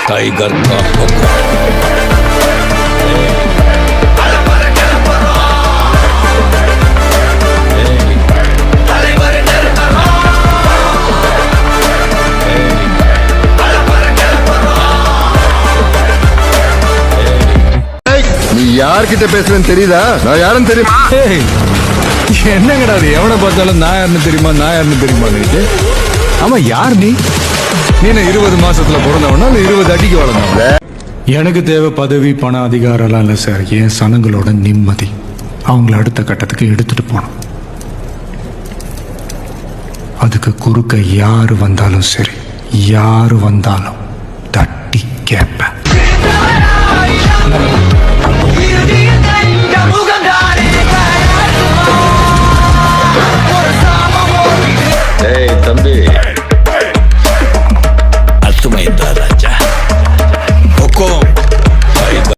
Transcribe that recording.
Tiger का हुक्म। நீ யார்கிட்ட பேசுறேன்னு தெரியுதா? நான் யாருன்னு தெரியுமா? என்னங்கடா அது? எவனை பார்த்தாலும் நான் யாருன்னு தெரியுமா, நான் யாருன்னு தெரியுமா? ஆமா, யார் நீ? நீ 20 மாசத்துல பிறந்தவனா இல்ல 20 அடிக்கு வளர்ந்தவனா? எனக்கு தேவை பதவி, பணம், அதிகாரம்லாம் இல்லை சார். என் சனங்களோட நிம்மதி. அவங்கள அடுத்த கட்டத்துக்கு எடுத்துட்டு போகணும். அதுக்கு குறுக்க யாரு வந்தாலும் சரி, யாரு வந்தாலும் தட்டி கேட்பேன்.